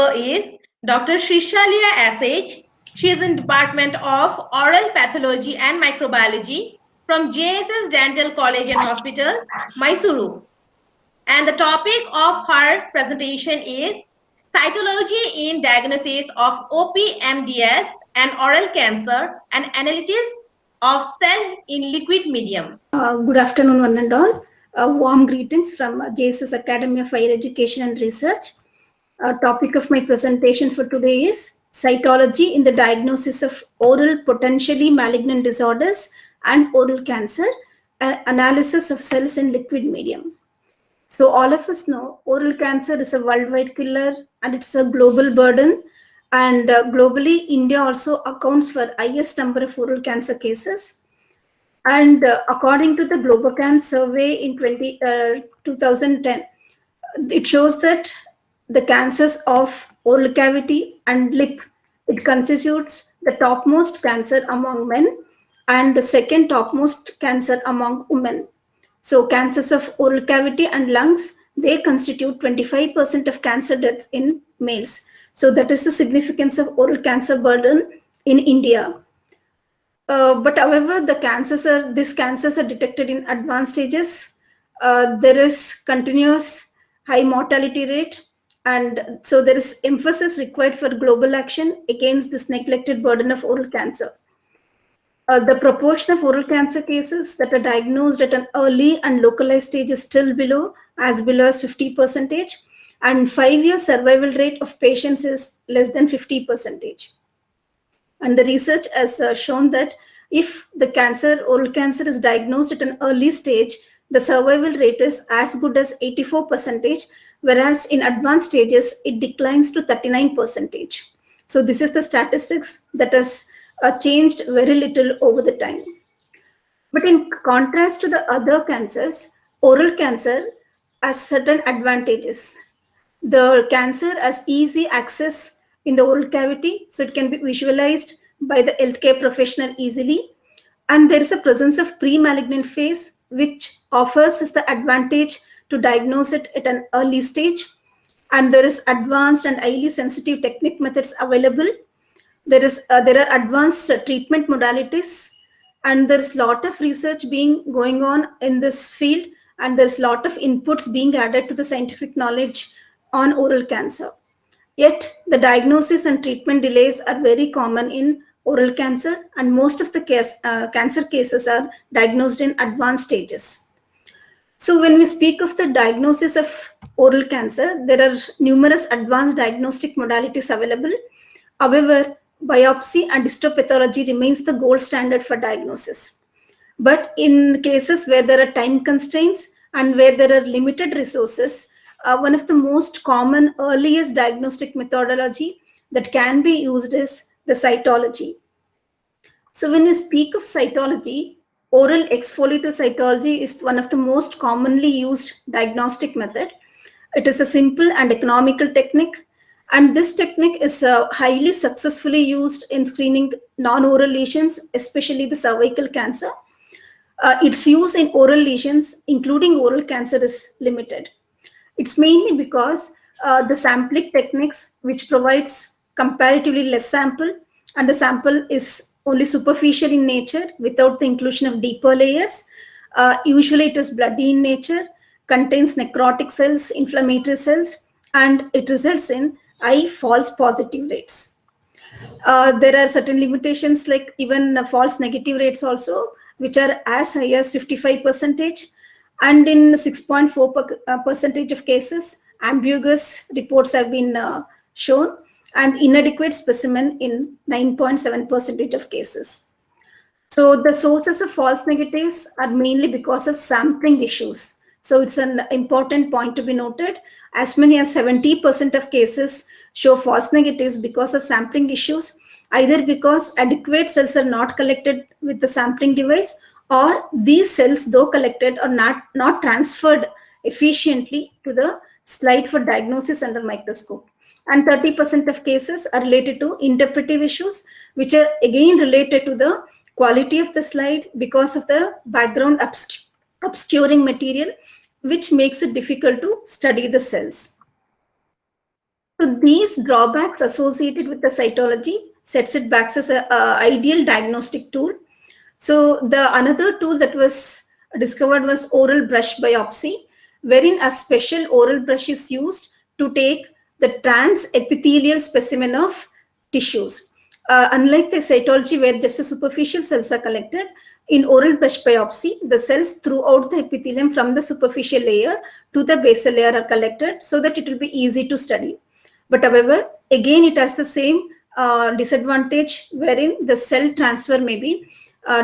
speaker is Dr. Srishalia Asage. She is in Department of Oral Pathology and Microbiology from JSS Dental College and Hospital, Mysuru. And the topic of her presentation is Cytology in Diagnosis of OPMDS and Oral Cancer and Analysis of Cell in Liquid Medium. Good afternoon, one and all. Warm greetings from JSS Academy of Higher Education and Research. Topic of my presentation for today is cytology in the diagnosis of oral potentially malignant disorders and oral cancer, analysis of cells in liquid medium. So all of us know oral cancer is a worldwide killer and it's a global burden. And globally, India also accounts for highest number of oral cancer cases. And according to the Globocan survey in 2010, it shows that the cancers of oral cavity and lip, it constitutes the topmost cancer among men and the second topmost cancer among women. So cancers of oral cavity and lungs, they constitute 25% of cancer deaths in males. So that is the significance of oral cancer burden in India. But however, these cancers are detected in advanced stages. There is continuous high mortality rate, and so there is emphasis required for global action against this neglected burden of oral cancer. The proportion of oral cancer cases that are diagnosed at an early and localized stage is still below as 50%, and 5-year survival rate of patients is less than 50%. And the research has shown that if the oral cancer is diagnosed at an early stage, the survival rate is as good as 84%, whereas in advanced stages, it declines to 39%. So this is the statistics that has changed very little over the time. But in contrast to the other cancers, oral cancer has certain advantages. The cancer has easy access in the oral cavity, so it can be visualized by the healthcare professional easily. And there is a presence of pre-malignant phase, which offers us the advantage to diagnose it at an early stage. And there is advanced and highly sensitive technique methods available. There are advanced treatment modalities, and there's a lot of research going on in this field, and there's a lot of inputs being added to the scientific knowledge on oral cancer. Yet, the diagnosis and treatment delays are very common in oral cancer, and most of the cancer cases are diagnosed in advanced stages. So, when we speak of the diagnosis of oral cancer, there are numerous advanced diagnostic modalities available. However, biopsy and histopathology remains the gold standard for diagnosis. But in cases where there are time constraints and where there are limited resources, one of the most common earliest diagnostic methodology that can be used is the cytology. So when we speak of cytology, oral exfoliative cytology is one of the most commonly used diagnostic method. It is a simple and economical technique, and this technique is highly successfully used in screening non-oral lesions, especially the cervical cancer. Its use in oral lesions, including oral cancer, is limited. It's mainly because the sampling techniques, which provides comparatively less sample, and the sample is only superficial in nature without the inclusion of deeper layers. Usually it is bloody in nature, contains necrotic cells, inflammatory cells, and it results in high false positive rates. There are certain limitations like even false negative rates also, which are as high as 55%. And in 6.4% of cases, ambiguous reports have been shown, and inadequate specimen in 9.7% of cases. So the sources of false negatives are mainly because of sampling issues. So it's an important point to be noted. As many as 70% of cases show false negatives because of sampling issues, either because adequate cells are not collected with the sampling device, or these cells, though collected, are not transferred efficiently to the slide for diagnosis under microscope. And 30% of cases are related to interpretive issues, which are again related to the quality of the slide because of the background obscuring material, which makes it difficult to study the cells. So these drawbacks associated with the cytology sets it back as an ideal diagnostic tool. So the another tool that was discovered was oral brush biopsy, wherein a special oral brush is used to take the trans-epithelial specimen of tissues. Unlike the cytology where just the superficial cells are collected, in oral brush biopsy, the cells throughout the epithelium from the superficial layer to the basal layer are collected so that it will be easy to study. But however, again, it has the same disadvantage wherein the cell transfer may be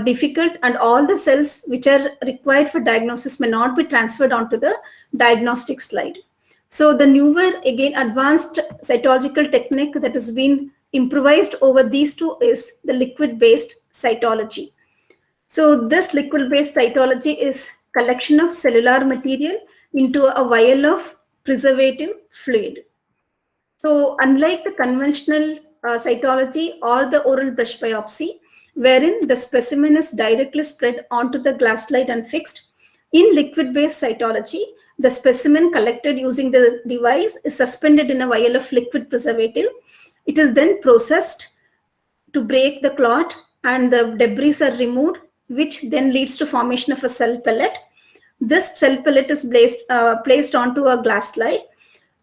difficult and all the cells which are required for diagnosis may not be transferred onto the diagnostic slide. So the newer, again, advanced cytological technique that has been improvised over these two is the liquid-based cytology. So this liquid-based cytology is collection of cellular material into a vial of preservative fluid. So unlike the conventional cytology or the oral brush biopsy, wherein the specimen is directly spread onto the glass slide and fixed, in liquid-based cytology, the specimen collected using the device is suspended in a vial of liquid preservative. It is then processed to break the clot and the debris are removed, which then leads to formation of a cell pellet. This cell pellet is placed onto a glass slide,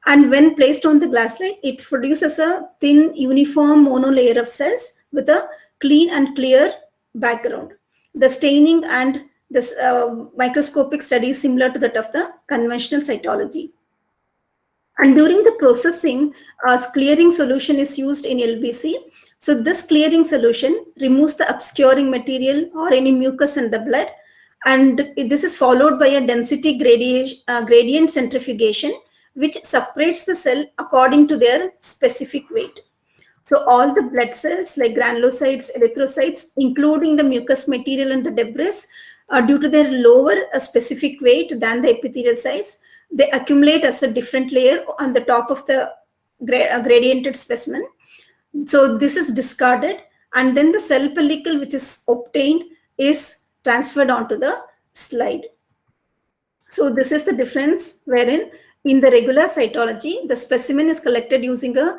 and when placed on the glass slide, it produces a thin uniform monolayer of cells with a clean and clear background. The staining and this microscopic study is similar to that of the conventional cytology. And during the processing, a clearing solution is used in LBC. So this clearing solution removes the obscuring material or any mucus in the blood. And this is followed by a density gradient centrifugation, which separates the cell according to their specific weight. So all the blood cells like granulocytes, erythrocytes, including the mucous material and the debris, due to their lower specific weight than the epithelial size, they accumulate as a different layer on the top of the gradiented specimen. So this is discarded, and then the cell pellicle which is obtained is transferred onto the slide. So this is the difference wherein in the regular cytology, the specimen is collected using a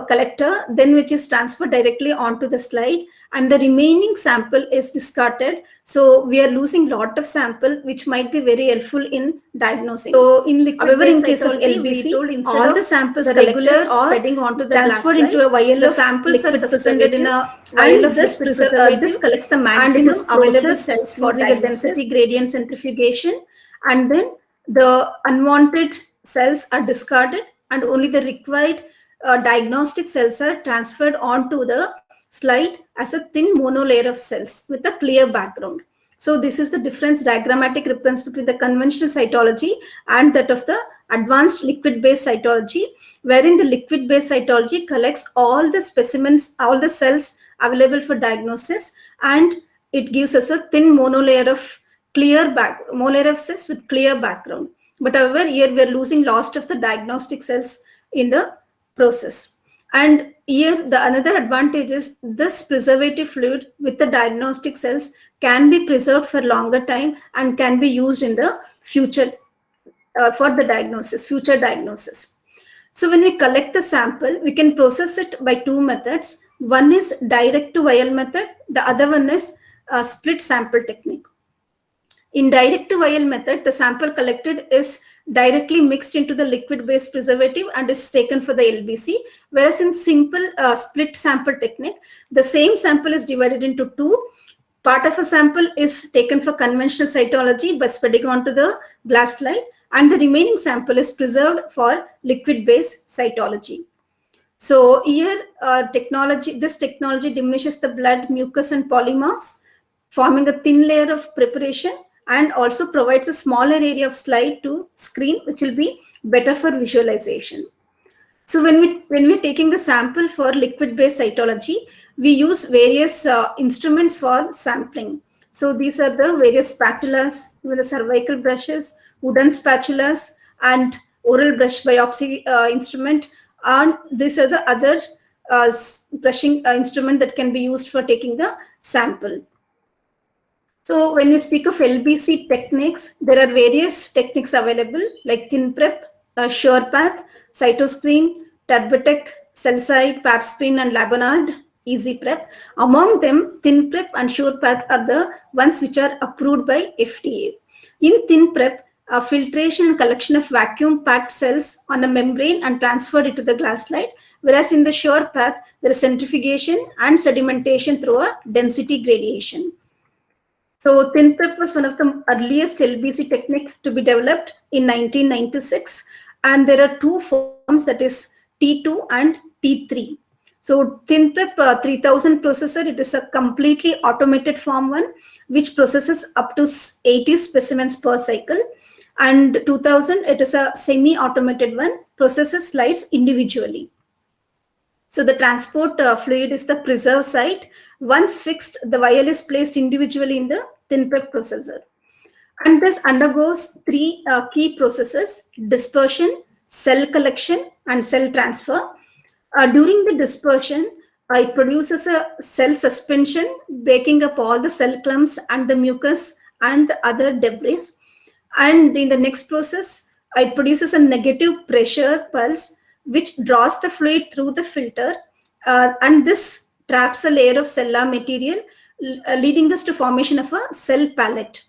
collector, then which is transferred directly onto the slide, and the remaining sample is discarded. So we are losing lot of sample, which might be very helpful in diagnosing. So in however, in case of LBC, all the samples regular or spreading onto the transferred into a vial. The samples are suspended in a vial of this this collects the maximum available cells for using a density gradient centrifugation, and then the unwanted cells are discarded and only the required diagnostic cells are transferred onto the slide as a thin monolayer of cells with a clear background. So this is the difference, diagrammatic reference between the conventional cytology and that of the advanced liquid-based cytology, wherein the liquid-based cytology collects all the specimens, all the cells available for diagnosis, and it gives us a thin monolayer of monolayer of cells with clear background. But however, here we are losing lots of the diagnostic cells in the process. And here the another advantage is this preservative fluid with the diagnostic cells can be preserved for longer time and can be used in the future for the diagnosis, future diagnosis. So when we collect the sample, we can process it by two methods. One is direct to vial method. The other one is a split sample technique. In direct to vial method, the sample collected is directly mixed into the liquid-based preservative and is taken for the LBC. Whereas in simple split sample technique, the same sample is divided into two. Part of a sample is taken for conventional cytology by spreading onto the glass slide, and the remaining sample is preserved for liquid-based cytology. So here this technology diminishes the blood mucus and polymorphs, forming a thin layer of preparation, and also provides a smaller area of slide to screen, which will be better for visualization. So when we're taking the sample for liquid-based cytology, we use various instruments for sampling. So these are the various spatulas, even the cervical brushes, wooden spatulas, and oral brush biopsy instrument. And these are the other brushing instrument that can be used for taking the sample. So when we speak of LBC techniques, there are various techniques available like thin prep, SurePath, Cytoscreen, Turbitek, Cellsite, Papspin, and Labonard, EasyPrep. Among them, ThinPrep and SurePath are the ones which are approved by FDA. In ThinPrep, filtration and collection of vacuum-packed cells on a membrane and transferred it to the glass slide, whereas in the SurePath, there is centrifugation and sedimentation through a density gradation. So ThinPrep was one of the earliest LBC technique to be developed in 1996, and there are two forms, that is T2 and T3. So ThinPrep 3000 processor, it is a completely automated form one, which processes up to 80 specimens per cycle, and 2000, it is a semi-automated one, processes slides individually. So the transport fluid is the preserve site. Once fixed, the vial is placed individually in the ThinPrep processor. And this undergoes three key processes: dispersion, cell collection, and cell transfer. During the dispersion, it produces a cell suspension, breaking up all the cell clumps and the mucus and the other debris. And in the next process, it produces a negative pressure pulse, which draws the fluid through the filter, and this traps a layer of cellular material, leading us to formation of a cell pallet.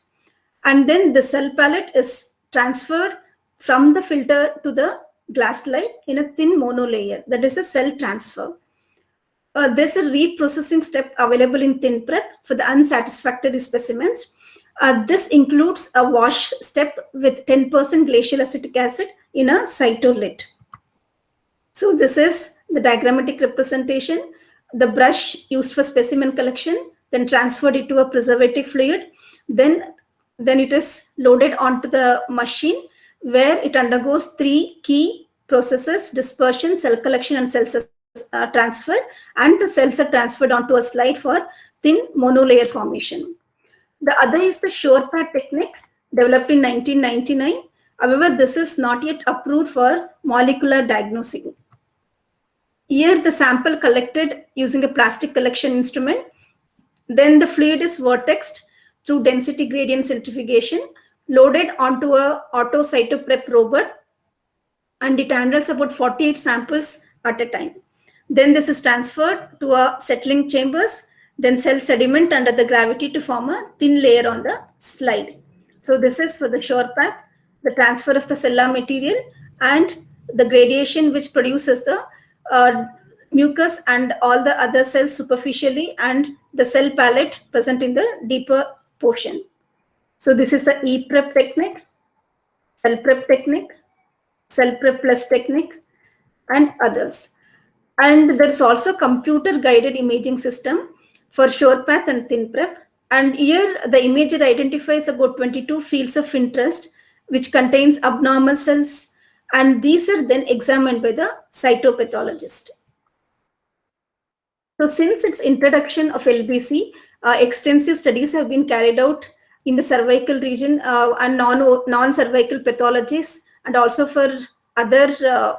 And then the cell pallet is transferred from the filter to the glass slide in a thin monolayer. That is a cell transfer. There's a reprocessing step available in ThinPrep for the unsatisfactory specimens. This includes a wash step with 10% glacial acetic acid in a cytolit. So this is the diagrammatic representation. The brush used for specimen collection, then transferred it to a preservative fluid, then it is loaded onto the machine, where it undergoes three key processes: dispersion, cell collection, and cell transfer, and the cells are transferred onto a slide for thin monolayer formation. The other is the SurePath technique, developed in 1999. However, this is not yet approved for molecular diagnosing. Here, the sample collected using a plastic collection instrument. Then the fluid is vortexed through density gradient centrifugation, loaded onto a auto-cytoprep robot, and it handles about 48 samples at a time. Then this is transferred to a settling chambers, then cell sediment under the gravity to form a thin layer on the slide. So this is for the SurePath, the transfer of the cellular material and the gradation, which produces the mucus and all the other cells superficially, and the cell palette present in the deeper portion. So this is the ePrep technique, cell prep technique, cell prep plus technique, and others. And there is also computer guided imaging system for SurePath and ThinPrep. And here the imager identifies about 22 fields of interest, which contains abnormal cells, and these are then examined by the cytopathologist. So since its introduction of LBC, extensive studies have been carried out in the cervical region and non-cervical pathologies, and also for other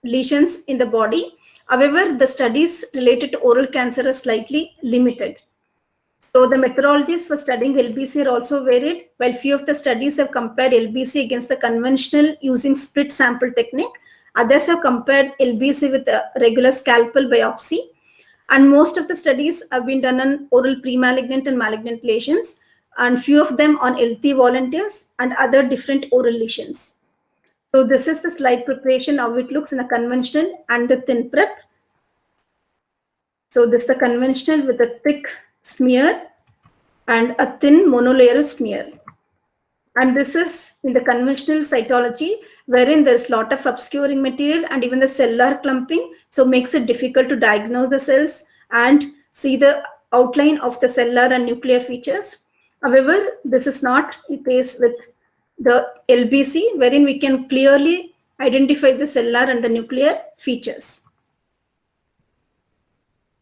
lesions in the body. However, the studies related to oral cancer are slightly limited. So the methodologies for studying LBC are also varied. While few of the studies have compared LBC against the conventional using split sample technique, others have compared LBC with a regular scalpel biopsy. And most of the studies have been done on oral premalignant and malignant lesions, and few of them on healthy volunteers and other different oral lesions. So this is the slide preparation, how it looks in a conventional and the ThinPrep. So this is the conventional with a thick smear and a thin monolayer smear. And this is in the conventional cytology, wherein there is a lot of obscuring material and even the cellular clumping, so makes it difficult to diagnose the cells and see the outline of the cellular and nuclear features. However, this is not the case with the LBC, wherein we can clearly identify the cellular and the nuclear features.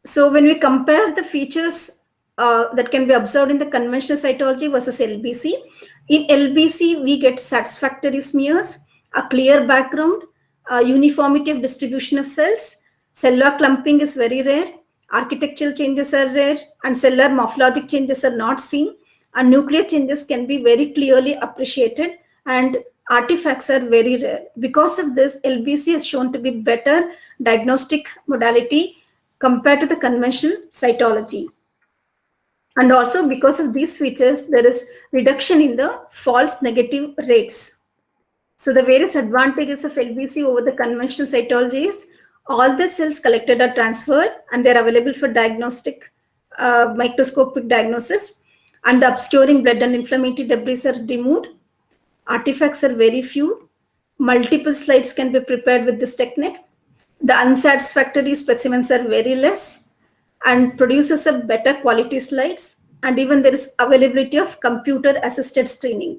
So when we compare the features that can be observed in the conventional cytology versus LBC, in LBC, we get satisfactory smears, a clear background, a uniformity of distribution of cells, cellular clumping is very rare, architectural changes are rare, and cellular morphologic changes are not seen, and nuclear changes can be very clearly appreciated, and artifacts are very rare. Because of this, LBC is shown to be better diagnostic modality compared to the conventional cytology. And also because of these features, there is reduction in the false negative rates. So the various advantages of LBC over the conventional cytology is all the cells collected are transferred and they're available for diagnostic microscopic diagnosis, and the obscuring blood and inflammatory debris are removed. Artifacts are very few. Multiple slides can be prepared with this technique. The unsatisfactory specimens are very less and produces a better quality slides, and even there is availability of computer assisted screening.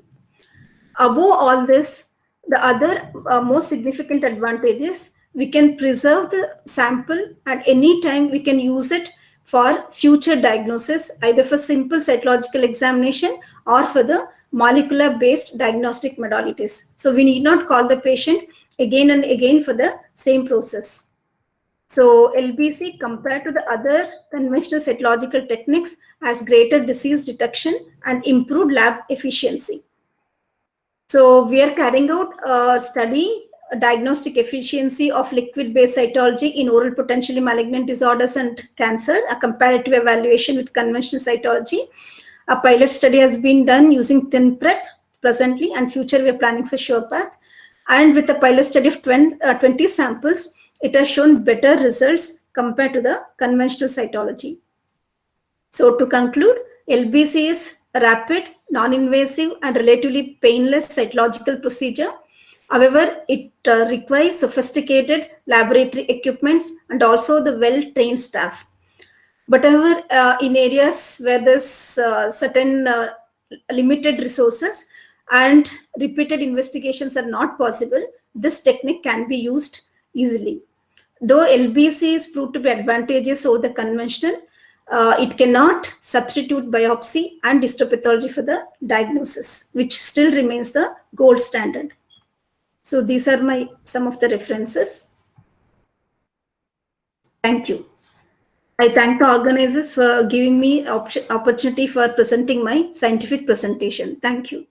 Above all this, the other most significant advantage is we can preserve the sample and any time we can use it for future diagnosis, either for simple cytological examination or for the molecular based diagnostic modalities. So we need not call the patient again and again for the same process. So LBC compared to the other conventional cytological techniques has greater disease detection and improved lab efficiency. So we are carrying out a study, a diagnostic efficiency of liquid-based cytology in oral potentially malignant disorders and cancer, a comparative evaluation with conventional cytology. A pilot study has been done using ThinPrep presently, and future we are planning for SurePath. And with a pilot study of 20 samples, it has shown better results compared to the conventional cytology. So to conclude, LBC is a rapid, non-invasive and relatively painless cytological procedure. However, it requires sophisticated laboratory equipments and also the well-trained staff. But however, in areas where there's certain limited resources and repeated investigations are not possible, this technique can be used easily. Though LBC is proved to be advantageous over the conventional, it cannot substitute biopsy and histopathology for the diagnosis, which still remains the gold standard. So these are some of the references. Thank you. I thank the organizers for giving me opportunity for presenting my scientific presentation. Thank you.